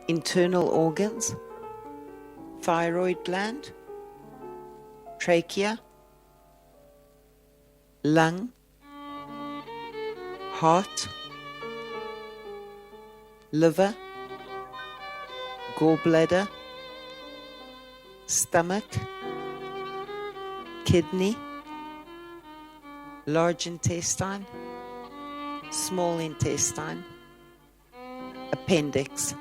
internal organs, thyroid gland, trachea, lung, heart, liver, gallbladder, stomach, kidney, large intestine, small intestine, appendix.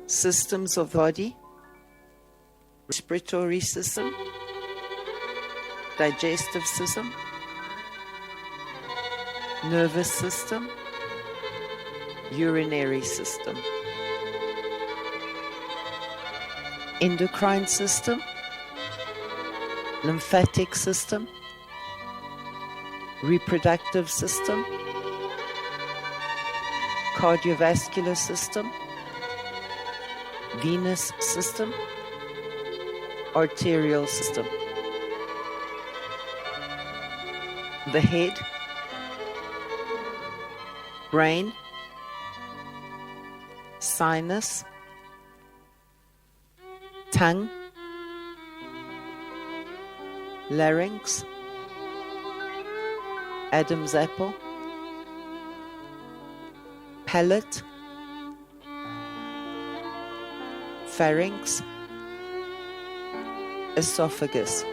Systems of the body: respiratory system, digestive system, nervous system, urinary system, endocrine system, lymphatic system, reproductive system, cardiovascular system, venous system, arterial system. The head, brain, sinus, tongue, larynx, Adam's apple, palate, pharynx, esophagus.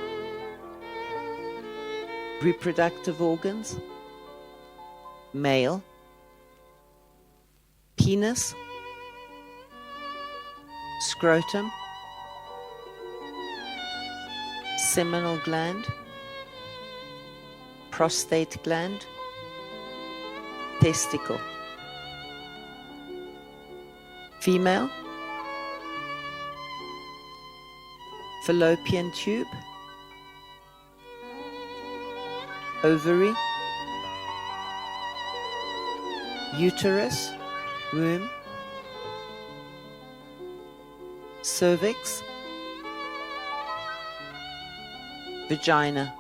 Reproductive organs: male, penis, scrotum, seminal gland, prostate gland, testicle. Female, fallopian tube, ovary, uterus, womb, cervix, vagina.